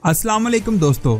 अस्सलाम वालेकुम दोस्तों।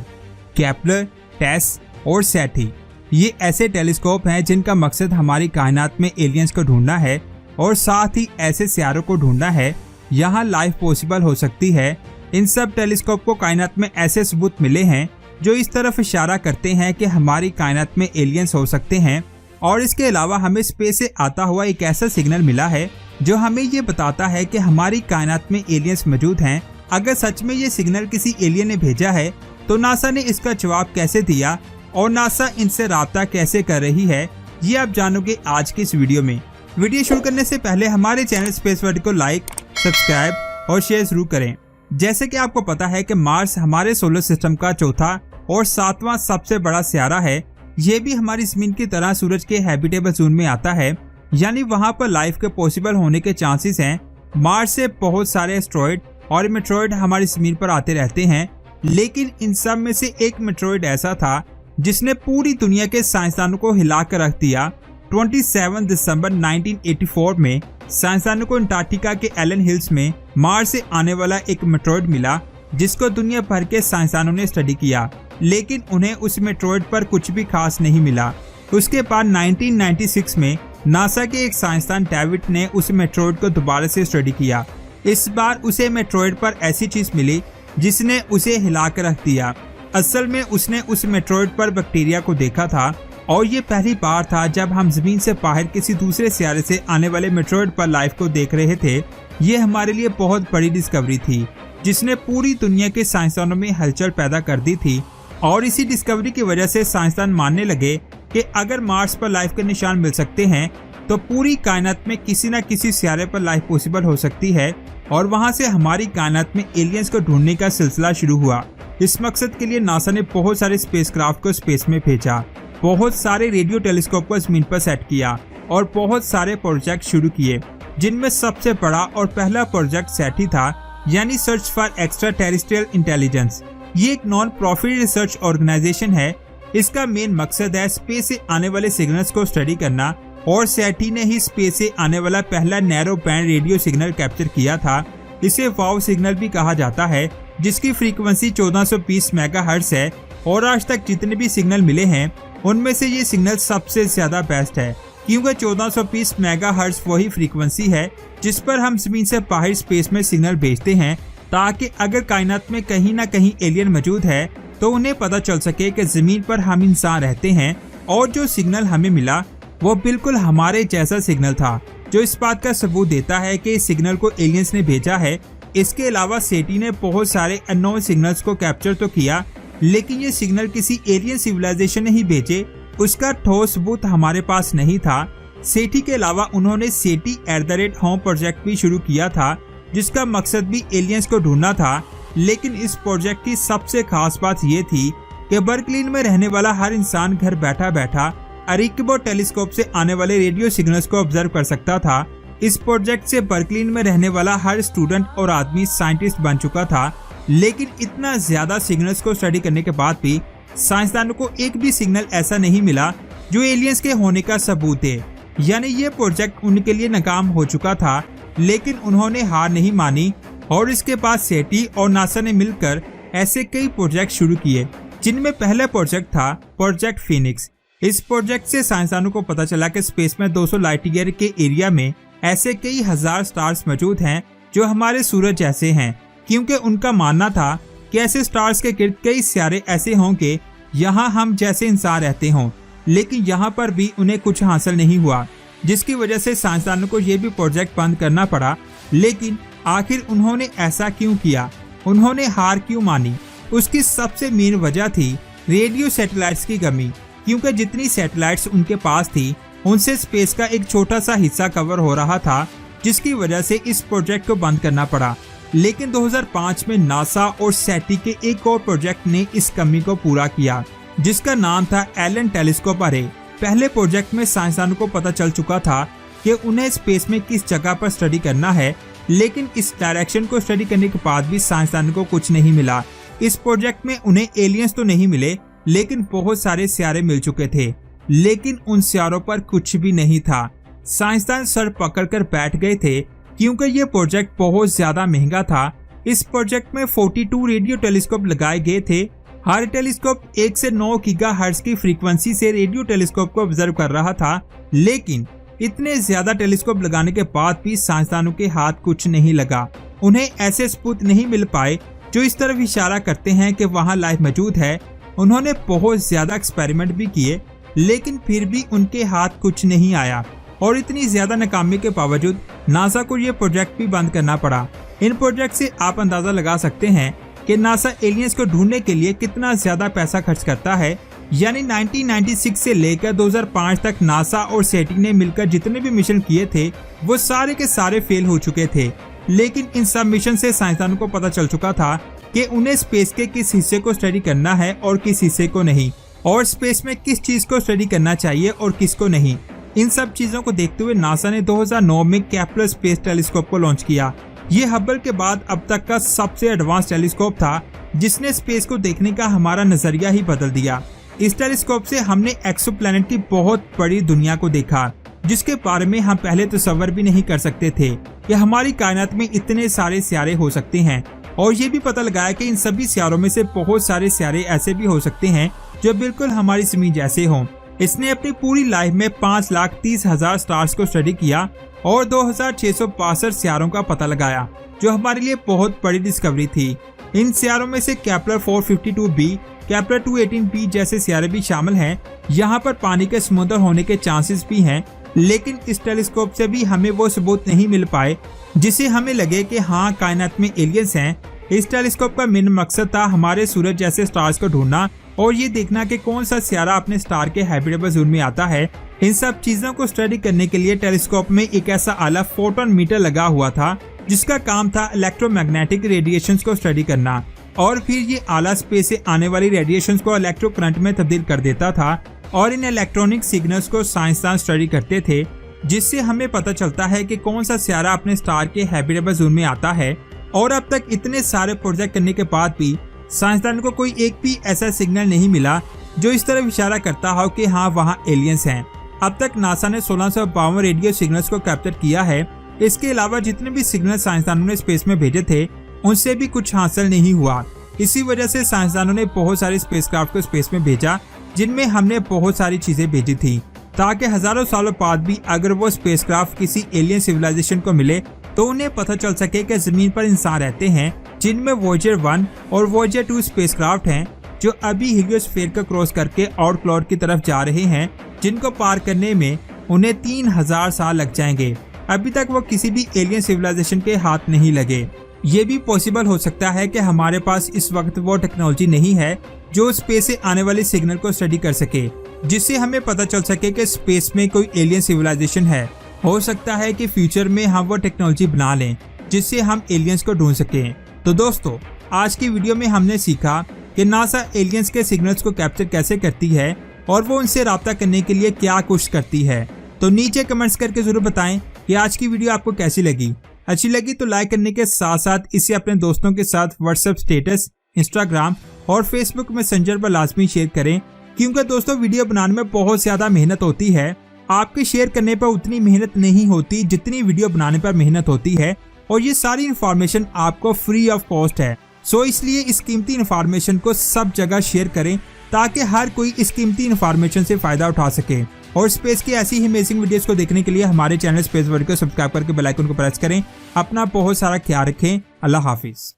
केपलर, टेस और सेटी ये ऐसे टेलीस्कोप हैं जिनका मकसद हमारी कायनात में एलियंस को ढूंढना है और साथ ही ऐसे सितारों को ढूंढना है यहाँ लाइफ पॉसिबल हो सकती है। इन सब टेलीस्कोप को कायनात में ऐसे सबूत मिले हैं जो इस तरफ इशारा करते हैं कि हमारी कायनात में एलियंस हो सकते हैं। और इसके अलावा हमें स्पेस से आता हुआ एक ऐसा सिग्नल मिला है जो हमें ये बताता है कि हमारी कायनात में एलियंस मौजूद हैं। अगर सच में ये सिग्नल किसी एलियन ने भेजा है तो नासा ने इसका जवाब कैसे दिया और नासा इनसे राब्ता कैसे कर रही है, ये आप जानोगे आज की इस वीडियो में। वीडियो शुरू करने से पहले हमारे चैनल स्पेस वर्ल्ड को लाइक, सब्सक्राइब और शेयर जरूर करें। जैसे कि आपको पता है कि मार्स हमारे सोलर सिस्टम का चौथा और सातवां सबसे बड़ा सितारा है। ये भी हमारी जमीन की तरह सूरज के हैबिटेबल जोन में आता है, यानी वहाँ पर लाइफ के पॉसिबल होने के चांसेस हैं। मार्स से बहुत सारे एस्ट्रॉइड और मेट्रॉइड हमारी जमीन पर आते रहते हैं, लेकिन इन सब में से एक मेट्रॉइड ऐसा था जिसने पूरी दुनिया के साइंसदानों को हिला कर रख दिया। 27 दिसंबर 1984 में साइंसदानों को अंटार्कटिका के एलन हिल्स में मार्स से आने वाला एक मेट्रॉइड मिला जिसको दुनिया भर के साइंसदानों ने स्टडी किया, लेकिन उन्हें उस मेट्रॉइड पर कुछ भी खास नहीं मिला। उसके बाद 1996 में नासा के एक साइंसदान डेविड ने उस मेट्रॉइड को दोबारा से स्टडी किया। इस बार उसे मेट्रॉइड पर ऐसी चीज मिली जिसने उसे हिला कर रख दिया। असल में उसने उस मेट्रॉइड पर बैक्टीरिया को देखा था और ये पहली बार था जब हम जमीन से बाहर किसी दूसरे सितारे से आने वाले मेट्रॉइड पर लाइफ को देख रहे थे। ये हमारे लिए बहुत बड़ी डिस्कवरी थी जिसने पूरी दुनिया के साइंसदानों में हलचल पैदा कर दी थी। और इसी डिस्कवरी की वजह से साइंसदान मानने लगे कि अगर मार्स पर लाइफ के निशान मिल सकते हैं तो पूरी कायनात में किसी न किसी सितारे पर लाइफ पॉसिबल हो सकती है। और वहां से हमारी कायनात में एलियंस को ढूंढने का सिलसिला शुरू हुआ। इस मकसद के लिए नासा ने बहुत सारे स्पेसक्राफ्ट को स्पेस में भेजा, बहुत सारे रेडियो टेलीस्कोप को जमीन पर सेट किया और बहुत सारे प्रोजेक्ट शुरू किए, जिनमें सबसे बड़ा और पहला प्रोजेक्ट सेटी था, यानी search for extra terrestrial intelligence. ये एक नॉन प्रॉफिट रिसर्च ऑर्गेनाइजेशन है। इसका मेन मकसद है स्पेस से आने वाले सिग्नल्स को स्टडी करना, और सेटी ने ही स्पेस से आने वाला पहला narrow band radio signal capture किया था। इसे वाव सिग्नल भी कहा जाता है, जिसकी फ्रीक्वेंसी 1420 मेगाहर्ट्ज है। और आज तक जितने भी सिग्नल मिले हैं उनमें से ये सिग्नल सबसे ज्यादा बेस्ट है, क्योंकि 1420 मेगाहर्ट्ज वही फ्रीक्वेंसी है जिस पर हम जमीन से बाहर स्पेस में सिग्नल भेजते हैं, ताकि अगर कायनात में कहीं ना कहीं एलियन मौजूद है तो उन्हें पता चल सके कि जमीन पर हम इंसान रहते हैं। और जो सिग्नल हमें मिला वो बिल्कुल हमारे जैसा सिग्नल था, जो इस बात का सबूत देता है कि इस सिग्नल को एलियंस ने भेजा है। इसके अलावा सेटी ने बहुत सारे अननोन सिग्नल्स को कैप्चर तो किया, लेकिन ये सिग्नल किसी एलियन सिविलाइजेशन ने ही भेजे, उसका ठोस सबूत हमारे पास नहीं था। सेटी के अलावा उन्होंने SETI@home प्रोजेक्ट भी शुरू किया था, जिसका मकसद भी एलियंस को ढूंढना था। लेकिन इस प्रोजेक्ट की सबसे खास बात ये थी कि बर्कली में रहने वाला हर इंसान घर बैठा बैठा अरेकबो टेलीस्कोप से आने वाले रेडियो सिग्नल्स को ऑब्जर्व कर सकता था। इस प्रोजेक्ट से बर्कली में रहने वाला हर स्टूडेंट और आदमी साइंटिस्ट बन चुका था, लेकिन इतना ज्यादा सिग्नल्स को स्टडी करने के बाद भी साइंसदानों को एक भी सिग्नल ऐसा नहीं मिला जो एलियंस के होने का सबूत दे। यानी ये प्रोजेक्ट उनके लिए नाकाम हो चुका था, लेकिन उन्होंने हार नहीं मानी और इसके बाद सेटी और नासा ने मिलकर ऐसे कई प्रोजेक्ट शुरू किए, जिनमें पहला प्रोजेक्ट था प्रोजेक्ट फीनिक्स। इस प्रोजेक्ट से साइंसदानों को पता चला कि स्पेस में 200 लाइट ईयर के एरिया में ऐसे कई हजार स्टार्स मौजूद हैं जो हमारे सूरज जैसे हैं, क्योंकि उनका मानना था कि ऐसे स्टार्स के गिर्द कई सितारे ऐसे होंगे यहाँ हम जैसे इंसान रहते हों, लेकिन यहाँ पर भी उन्हें कुछ हासिल नहीं हुआ, जिसकी वजह से साइंसदानों को ये भी प्रोजेक्ट बंद करना पड़ा। लेकिन आखिर उन्होंने ऐसा क्यों किया, उन्होंने हार क्यों मानी? उसकी सबसे मेन वजह थी रेडियो सैटेलाइट्स की कमी, क्योंकि जितनी सैटेलाइट्स उनके पास थी उनसे स्पेस का एक छोटा सा हिस्सा कवर हो रहा था, जिसकी वजह से इस प्रोजेक्ट को बंद करना पड़ा। लेकिन 2005 में नासा और सेटी के एक और प्रोजेक्ट ने इस कमी को पूरा किया, जिसका नाम था एलन टेलीस्कोप अरे। पहले प्रोजेक्ट में साइंसदानों को पता चल चुका था कि उन्हें स्पेस में किस जगह पर स्टडी करना है, लेकिन इस डायरेक्शन को स्टडी करने के बाद भी साइंसदानों को कुछ नहीं मिला। इस प्रोजेक्ट में उन्हें एलियंस तो नहीं मिले, लेकिन बहुत सारे सितारे मिल चुके थे, लेकिन उन सितारों पर कुछ भी नहीं था। साइंसदान सर पकड़कर बैठ गए थे, क्योंकि ये प्रोजेक्ट बहुत ज्यादा महंगा था इस प्रोजेक्ट में 42 रेडियो टेलीस्कोप लगाए गए थे। हर टेलीस्कोप 1 से 9 गीगाहर्ट्ज की फ्रीक्वेंसी से रेडियो टेलीस्कोप को ऑब्जर्व कर रहा था, लेकिन इतने ज्यादा टेलीस्कोप लगाने के बाद भी साइंसदानों के हाथ कुछ नहीं लगा। उन्हें ऐसे सबूत नहीं मिल पाए जो इस तरफ इशारा करते हैं कि वहां लाइफ मौजूद है। उन्होंने बहुत ज्यादा एक्सपेरिमेंट भी किए, लेकिन फिर भी उनके हाथ कुछ नहीं आया और इतनी ज्यादा नाकामी के बावजूद नासा को ये प्रोजेक्ट भी बंद करना पड़ा। इन प्रोजेक्ट से आप अंदाजा लगा सकते हैं कि नासा एलियंस को ढूंढने के लिए कितना ज्यादा पैसा खर्च करता है। यानी 1996 से लेकर 2005 तक नासा और सेटी ने मिलकर जितने भी मिशन किए थे वो सारे के सारे फेल हो चुके थे। लेकिन इन सब मिशन से साइंसदानों को पता चल चुका था कि उन्हें स्पेस के किस हिस्से को स्टडी करना है और किस हिस्से को नहीं, और स्पेस में किस चीज को स्टडी करना चाहिए और किसको नहीं। इन सब चीजों को देखते हुए नासा ने 2009 में केपलर स्पेस टेलीस्कोप को लॉन्च किया। ये हबल के बाद अब तक का सबसे एडवांस टेलीस्कोप था जिसने स्पेस को देखने का हमारा नजरिया ही बदल दिया। इस टेलीस्कोप से हमने एक्सोप्लैनेट की बहुत बड़ी दुनिया को देखा जिसके बारे में हम पहले तसव्वुर भी नहीं कर सकते थे कि हमारी कायनात में इतने सारे सियारे हो सकते हैं। और ये भी पता लगाया कि इन सभी सियारों में से बहुत सारे सियारे ऐसे भी हो सकते हैं जो बिल्कुल हमारी ज़मीन जैसे हों। इसने अपनी पूरी लाइफ में 5,30,000 स्टार्स को स्टडी किया और 2,662 सियारों का पता लगाया, जो हमारे लिए बहुत बड़ी डिस्कवरी थी। इन सियारों में से केपलर 452b, केपलर 218b जैसे सियारे भी शामिल हैं। यहाँ पर पानी के समुद्र होने के चांसेस भी हैं, लेकिन इस टेलीस्कोप से भी हमें वो सबूत नहीं मिल पाए जिसे हमें लगे कि हाँ कायनात में एलियंस हैं। इस टेलीस्कोप का मेन मकसद था हमारे सूरज जैसे स्टार्स को ढूंढना और ये देखना कि कौन सा सियारा अपने स्टार के हैबिटेबल जोन में आता है। इन सब चीजों को स्टडी करने के लिए टेलीस्कोप में एक ऐसा आला फोटोन मीटर लगा हुआ था जिसका काम था इलेक्ट्रोमैग्नेटिक रेडिएशंस को स्टडी करना, और फिर ये आला स्पेस से आने वाली रेडिएशंस को इलेक्ट्रो करंट में तब्दील कर देता था और इन इलेक्ट्रॉनिक सिग्नल्स को साइंसदान स्टडी करते थे, जिससे हमें पता चलता है कि कौन सा सियारा अपने स्टार के हैबिटेबल जोन में आता है। और अब तक इतने सारे प्रोजेक्ट करने के बाद भी साइंसदान को कोई एक भी ऐसा सिग्नल नहीं मिला जो इस तरफ इशारा करता हो कि हाँ वहाँ एलियंस हैं। अब तक नासा ने 1652 रेडियो सिग्नल्स को कैप्चर किया है। इसके अलावा जितने भी सिग्नल साइंसदानों ने स्पेस में भेजे थे उनसे भी कुछ हासिल नहीं हुआ। इसी वजह से साइंसदानों ने बहुत सारे स्पेसक्राफ्ट को स्पेस में भेजा जिनमें हमने बहुत सारी चीजें भेजी थी, ताकि हजारों सालों बाद भी अगर वो स्पेसक्राफ्ट किसी एलियन सिविलाइजेशन को मिले तो उन्हें पता चल सके कि जमीन पर इंसान रहते हैं, जिनमें वॉयेजर 1 और वॉयेजर 2 स्पेसक्राफ्ट हैं जो अभी हीलियोस्फीयर को क्रॉस करके आउट क्लाउड की तरफ जा रहे हैं, जिनको पार करने में उन्हें 3000 साल लग जाएंगे। अभी तक वो किसी भी एलियन सिविलाइजेशन के हाथ नहीं लगे। ये भी पॉसिबल हो सकता है कि हमारे पास इस वक्त वो टेक्नोलॉजी नहीं है जो स्पेस से आने वाले सिग्नल को स्टडी कर सके, जिससे हमें पता चल सके कि स्पेस में कोई एलियन सिविलाइजेशन है। हो सकता है कि फ्यूचर में हम वो टेक्नोलॉजी बना लें जिससे हम एलियंस को ढूंढ सकें। तो दोस्तों, आज की वीडियो में हमने सीखा कि नासा एलियंस के सिग्नल्स को कैप्चर कैसे करती है और वो उनसे राब्ता करने के लिए क्या कोशिश करती है। तो नीचे कमेंट्स करके जरूर बताएं कि आज की वीडियो आपको कैसी लगी। अच्छी लगी तो लाइक करने के साथ साथ इसे अपने दोस्तों के साथ व्हाट्सएप स्टेटस, इंस्टाग्राम और फेसबुक मैसेंजर पर लाजमी शेयर करें, क्योंकि दोस्तों वीडियो बनाने में बहुत ज्यादा मेहनत होती है। आपके शेयर करने पर उतनी मेहनत नहीं होती जितनी वीडियो बनाने पर मेहनत होती है, और ये सारी इन्फॉर्मेशन आपको फ्री ऑफ कॉस्ट है। सो इसलिए इस कीमती इन्फॉर्मेशन को सब जगह शेयर करें ताकि हर कोई इस कीमती इन्फॉर्मेशन से फायदा उठा सके। और स्पेस की ऐसी ही अमेजिंग वीडियोस को देखने के लिए हमारे चैनल स्पेस वर्ल्ड को सब्सक्राइब करके बेल आइकन को प्रेस करें। अपना बहुत सारा ख्याल रखें। अल्लाह हाफिज।